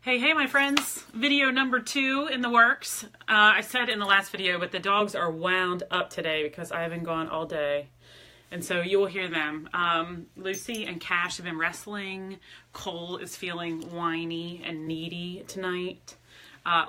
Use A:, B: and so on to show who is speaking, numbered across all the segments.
A: Hey, my friends. Video number 2 in the works. I said in the last video, but the dogs are wound up today because I have been gone all day. And so you will hear them. Lucy and Cash have been wrestling. Cole is feeling whiny and needy tonight.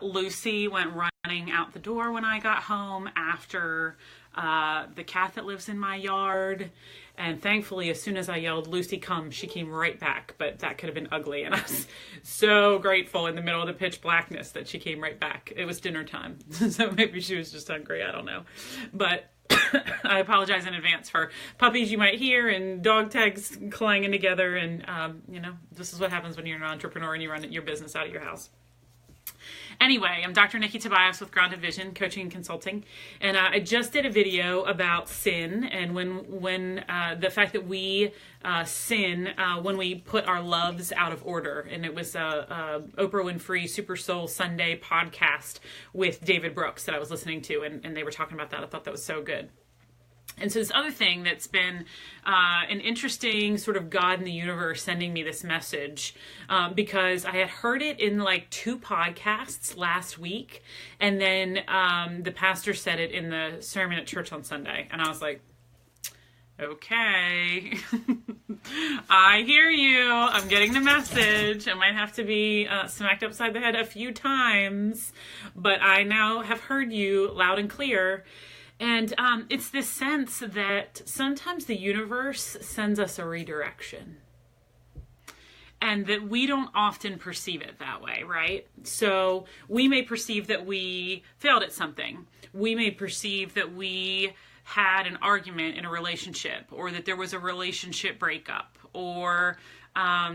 A: Lucy went running out the door when I got home after the cat that lives in my yard. And thankfully, as soon as I yelled, "Lucy, come," she came right back. But that could have been ugly. And I was so grateful in the middle of the pitch blackness that she came right back. It was dinner time. So maybe she was just hungry. I don't know. But I apologize in advance for puppies you might hear and dog tags clanging together. And, this is what happens when you're an entrepreneur and you run your business out of your house. Anyway, I'm Dr. Nikki Tobias with Grounded Vision Coaching and Consulting, and I just did a video about sin and when the fact that we sin when we put our loves out of order, and it was a Oprah Winfrey Super Soul Sunday podcast with David Brooks that I was listening to, and they were talking about that. I thought that was so good. And so this other thing that's been an interesting sort of God in the universe sending me this message because I had heard it in like 2 podcasts last week. And then the pastor said it in the sermon at church on Sunday. And I was like, okay, I hear you. I'm getting the message. I might have to be smacked upside the head a few times, but I now have heard you loud and clear. And it's this sense that sometimes the universe sends us a redirection and that we don't often perceive it that way, right? So we may perceive that we failed at something. We may perceive that we had an argument in a relationship, or that there was a relationship breakup, or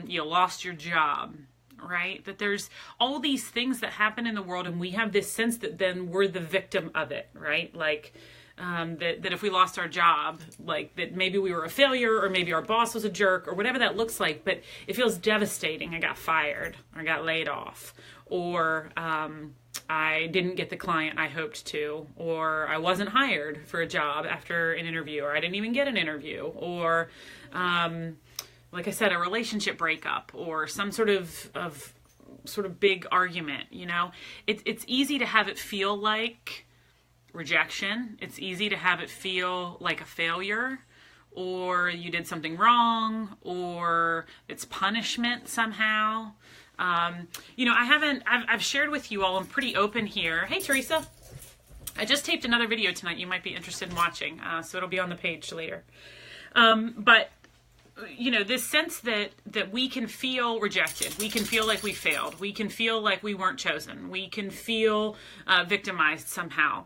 A: you lost your job, right? That there's all these things that happen in the world, and we have this sense that then we're the victim of it, right? Like that if we lost our job, like that maybe we were a failure, or maybe our boss was a jerk, or whatever that looks like, but it feels devastating. I got fired, or I got laid off, or I didn't get the client I hoped to, or I wasn't hired for a job after an interview, or I didn't even get an interview, or like I said, a relationship breakup, or some sort of big argument. It's easy to have it feel like rejection. It's easy to have it feel like a failure, or you did something wrong, or it's punishment somehow. I've shared with you all, I'm pretty open here. Hey, Teresa. I just taped another video tonight you might be interested in watching, so it'll be on the page later. But this sense that we can feel rejected, we can feel like we failed, we can feel like we weren't chosen, we can feel victimized somehow.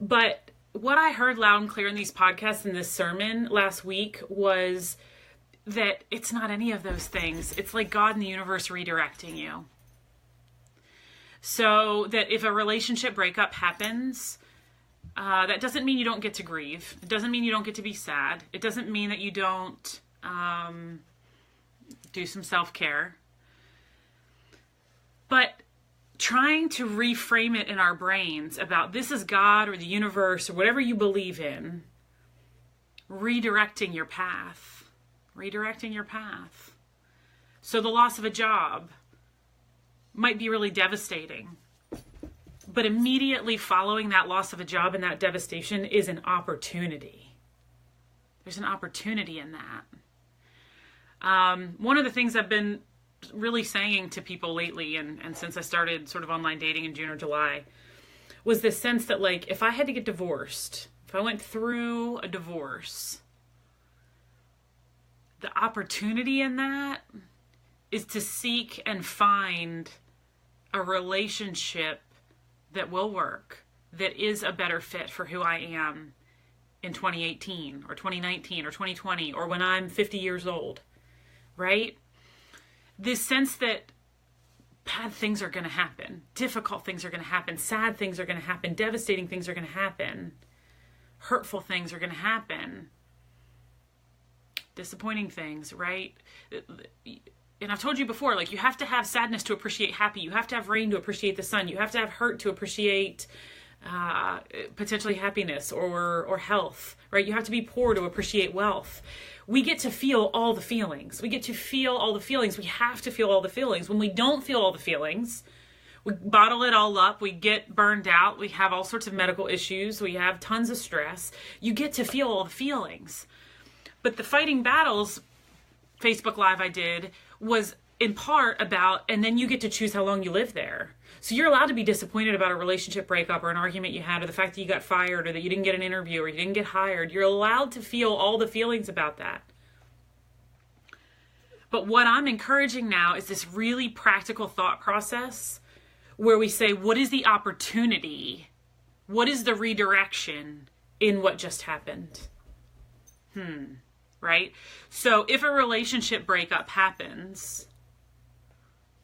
A: But what I heard loud and clear in these podcasts and this sermon last week was that it's not any of those things. It's like God in the universe redirecting you. So that if a relationship breakup happens, that doesn't mean you don't get to grieve. It doesn't mean you don't get to be sad. It doesn't mean that you don't do some self-care. But trying to reframe it in our brains about this is God or the universe or whatever you believe in, redirecting your path. So the loss of a job might be really devastating, but immediately following that loss of a job and that devastation is an opportunity. There's an opportunity in that. One of the things I've been really saying to people lately, and since I started sort of online dating in June or July, was this sense that, like, if I had to get divorced, if I went through a divorce, the opportunity in that is to seek and find a relationship that will work, that is a better fit for who I am in 2018 or 2019 or 2020 or when I'm 50 years old, right? This sense that bad things are going to happen, difficult things are going to happen, sad things are going to happen, devastating things are going to happen, hurtful things are going to happen, disappointing things, right? And I've told you before, like, you have to have sadness to appreciate happy. You have to have rain to appreciate the sun. You have to have hurt to appreciate potentially happiness or health, right? You have to be poor to appreciate wealth. We get to feel all the feelings. We get to feel all the feelings. We have to feel all the feelings. When we don't feel all the feelings, we bottle it all up. We get burned out. We have all sorts of medical issues. We have tons of stress. You get to feel all the feelings. But the Fighting Battles Facebook Live I did was in part about, and then you get to choose how long you live there. So you're allowed to be disappointed about a relationship breakup or an argument you had or the fact that you got fired or that you didn't get an interview or you didn't get hired. You're allowed to feel all the feelings about that. But what I'm encouraging now is this really practical thought process where we say, what is the opportunity? What is the redirection in what just happened? Right? So if a relationship breakup happens,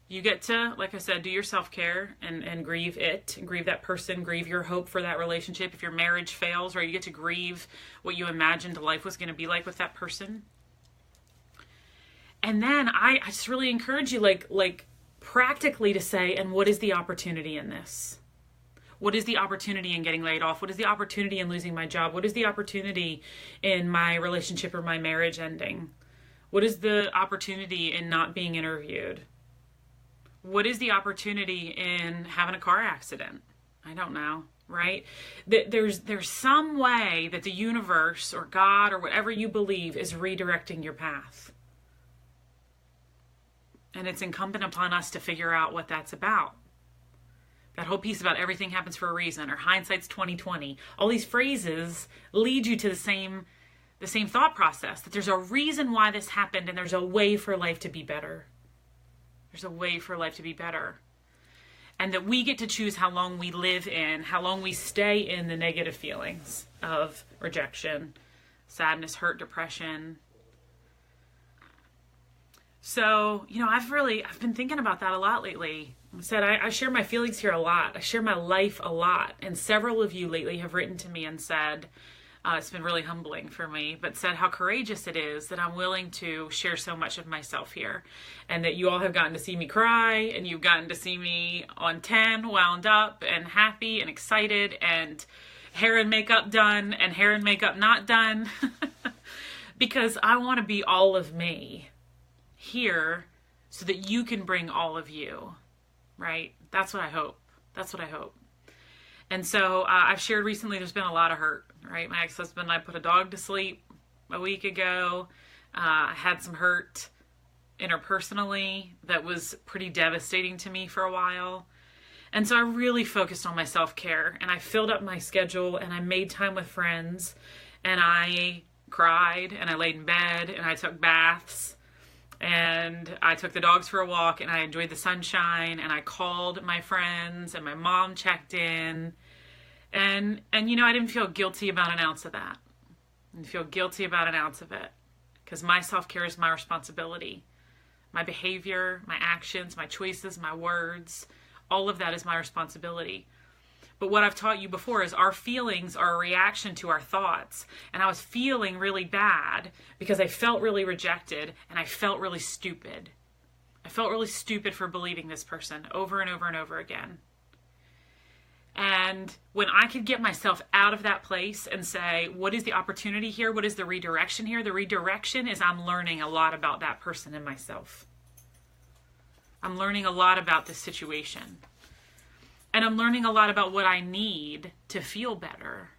A: you get to, like I said, do your self-care and grieve it, and grieve that person, grieve your hope for that relationship. If your marriage fails, right, you get to grieve what you imagined life was going to be like with that person. And then I just really encourage you, like practically to say, and what is the opportunity in this? What is the opportunity in getting laid off? What is the opportunity in losing my job? What is the opportunity in my relationship or my marriage ending? What is the opportunity in not being interviewed? What is the opportunity in having a car accident? I don't know, right? There's some way that the universe or God or whatever you believe is redirecting your path. And it's incumbent upon us to figure out what that's about. That whole piece about everything happens for a reason, or hindsight's 20/20. All these phrases lead you to the same thought process, that there's a reason why this happened and there's a way for life to be better. There's a way for life to be better. And that we get to choose how long we live in, how long we stay in the negative feelings of rejection, sadness, hurt, depression. So, I've been thinking about that a lot lately. I said, I share my feelings here a lot. I share my life a lot. And several of you lately have written to me and said, it's been really humbling for me, but said how courageous it is that I'm willing to share so much of myself here. And that you all have gotten to see me cry, and you've gotten to see me on 10, wound up and happy and excited, and hair and makeup done and hair and makeup not done. Because I want to be all of me here so that you can bring all of you, right? That's what I hope. That's what I hope. And so I've shared recently there's been a lot of hurt, right? My ex-husband and I put a dog to sleep a week ago. I had some hurt interpersonally that was pretty devastating to me for a while. And so I really focused on my self-care, and I filled up my schedule, and I made time with friends, and I cried, and I laid in bed, and I took baths, and I took the dogs for a walk, and I enjoyed the sunshine, and I called my friends, and my mom checked in. And I didn't feel guilty about an ounce of that. I didn't feel guilty about an ounce of it, because my self-care is my responsibility. My behavior, my actions, my choices, my words, all of that is my responsibility. But what I've taught you before is our feelings are a reaction to our thoughts. And I was feeling really bad because I felt really rejected, and I felt really stupid. I felt really stupid for believing this person over and over and over again. And when I could get myself out of that place and say, what is the opportunity here? What is the redirection here? The redirection is I'm learning a lot about that person and myself. I'm learning a lot about this situation. And I'm learning a lot about what I need to feel better.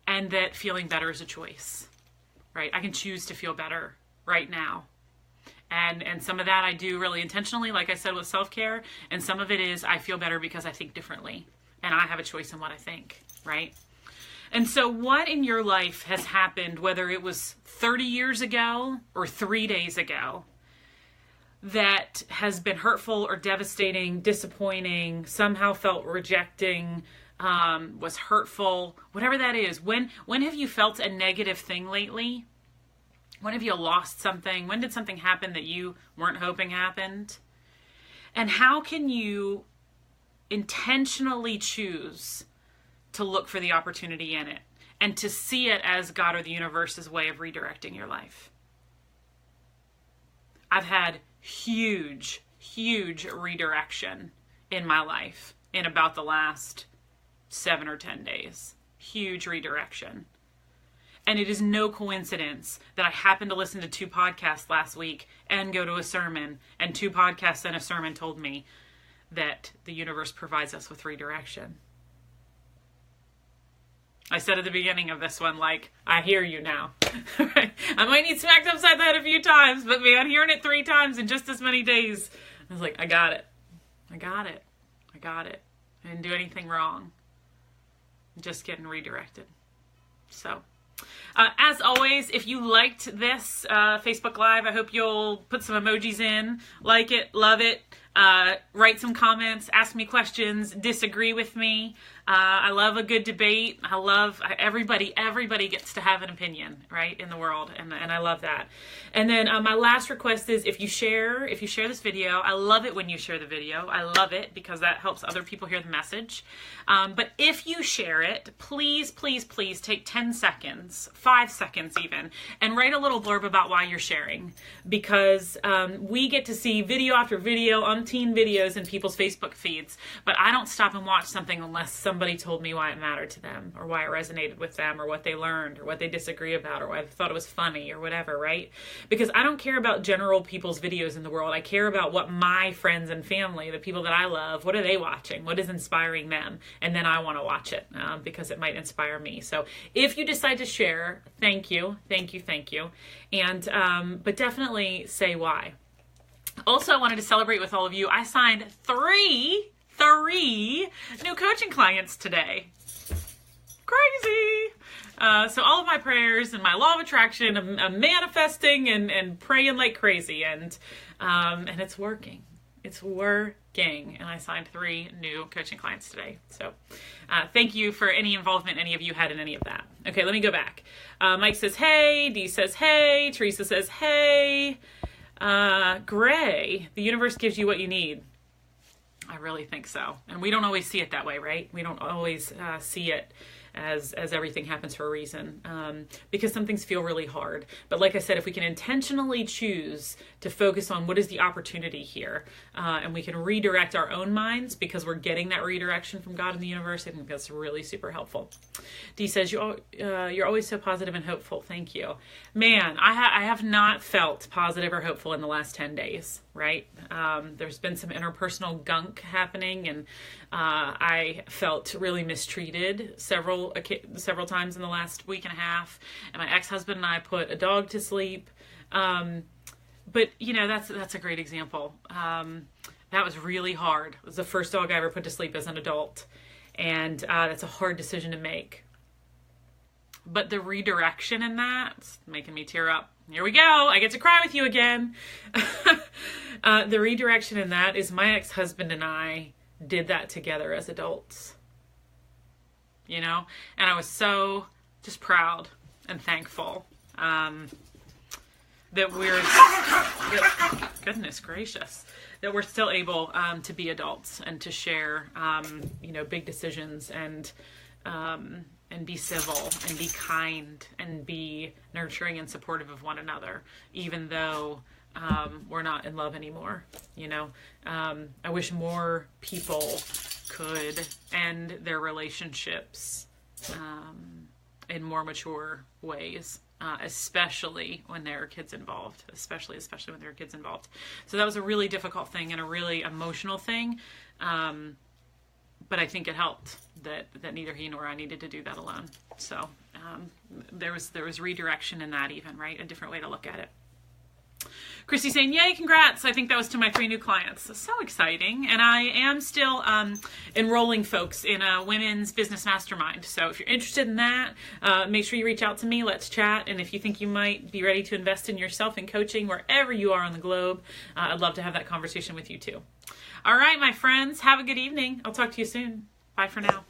A: And that feeling better is a choice, right? I can choose to feel better right now. And some of that I do really intentionally, like I said, with self-care. And some of it is I feel better because I think differently. And I have a choice in what I think, right? And so what in your life has happened, whether it was 30 years ago or 3 days ago, that has been hurtful or devastating, disappointing, somehow felt rejecting, was hurtful, whatever that is. When have you felt a negative thing lately? When have you lost something? When did something happen that you weren't hoping happened? And how can you intentionally choose to look for the opportunity in it and to see it as God or the universe's way of redirecting your life? I've had huge redirection in my life in about the last 7 or 10 days. Huge redirection. And it is no coincidence that I happened to listen to 2 podcasts last week and go to a sermon, and 2 podcasts and a sermon told me that the universe provides us with redirection. I said at the beginning of this one, like, I hear you now. I might need smacked upside the head a few times, but man, hearing it 3 times in just as many days, I was like, I got it. I got it. I got it. I didn't do anything wrong. I'm just getting redirected. So, as always, if you liked this Facebook Live, I hope you'll put some emojis in, like it, love it, write some comments, ask me questions, disagree with me. I love a good debate. I love everybody gets to have an opinion, right, in the world, and I love that. And then my last request is if you share this video, I love it when you share the video. I love it because that helps other people hear the message. But if you share it, please, please, please take 10 seconds, 5 seconds even, and write a little blurb about why you're sharing, because we get to see video after video, umpteen videos in people's Facebook feeds, but I don't stop and watch something unless somebody told me why it mattered to them, or why it resonated with them, or what they learned, or what they disagree about, or why they thought it was funny, or whatever, right? Because I don't care about general people's videos in the world. I care about what my friends and family, the people that I love, what are they watching? What is inspiring them? And then I want to watch it because it might inspire me. So if you decide to share, thank you, thank you, thank you. And but definitely say why. Also, I wanted to celebrate with all of you. I signed three new coaching clients today. Crazy. So all of my prayers and my law of attraction, I'm manifesting and praying like crazy, and it's working. It's working. And I signed 3 new coaching clients today. So thank you for any involvement any of you had in any of that. Okay, let me go back. Mike says, hey. Dee says, hey. Teresa says, hey. Gray, the universe gives you what you need. I really think so. And we don't always see it that way, right? We don't always see it as everything happens for a reason, because some things feel really hard. But like I said, if we can intentionally choose to focus on what is the opportunity here, and we can redirect our own minds because we're getting that redirection from God and the universe, I think that's really super helpful. Dee says, you're always so positive and hopeful. Thank you. Man, I have not felt positive or hopeful in the last 10 days, right? There's been some interpersonal gunk happening, and I felt really mistreated several times in the last week and a half. And my ex-husband and I put a dog to sleep. But you know, that's a great example. That was really hard. It was the first dog I ever put to sleep as an adult. And that's a hard decision to make. But the redirection in that's making me tear up. Here we go. I get to cry with you again. The redirection in that is my ex-husband and I did that together as adults. You know? And I was so just proud and thankful that goodness gracious, that we're still able to be adults and to share, big decisions and be civil and be kind and be nurturing and supportive of one another, even though we're not in love anymore. I wish more people could end their relationships in more mature ways. Especially when there are kids involved, especially when there are kids involved. So that was a really difficult thing and a really emotional thing. But I think it helped that neither he nor I needed to do that alone. So there was redirection in that even, right? A different way to look at it. Christy saying, yay, congrats. I think that was to my 3 new clients. So exciting. And I am still enrolling folks in a women's business mastermind. So if you're interested in that, make sure you reach out to me. Let's chat. And if you think you might be ready to invest in yourself in coaching wherever you are on the globe, I'd love to have that conversation with you too. All right, my friends, have a good evening. I'll talk to you soon. Bye for now.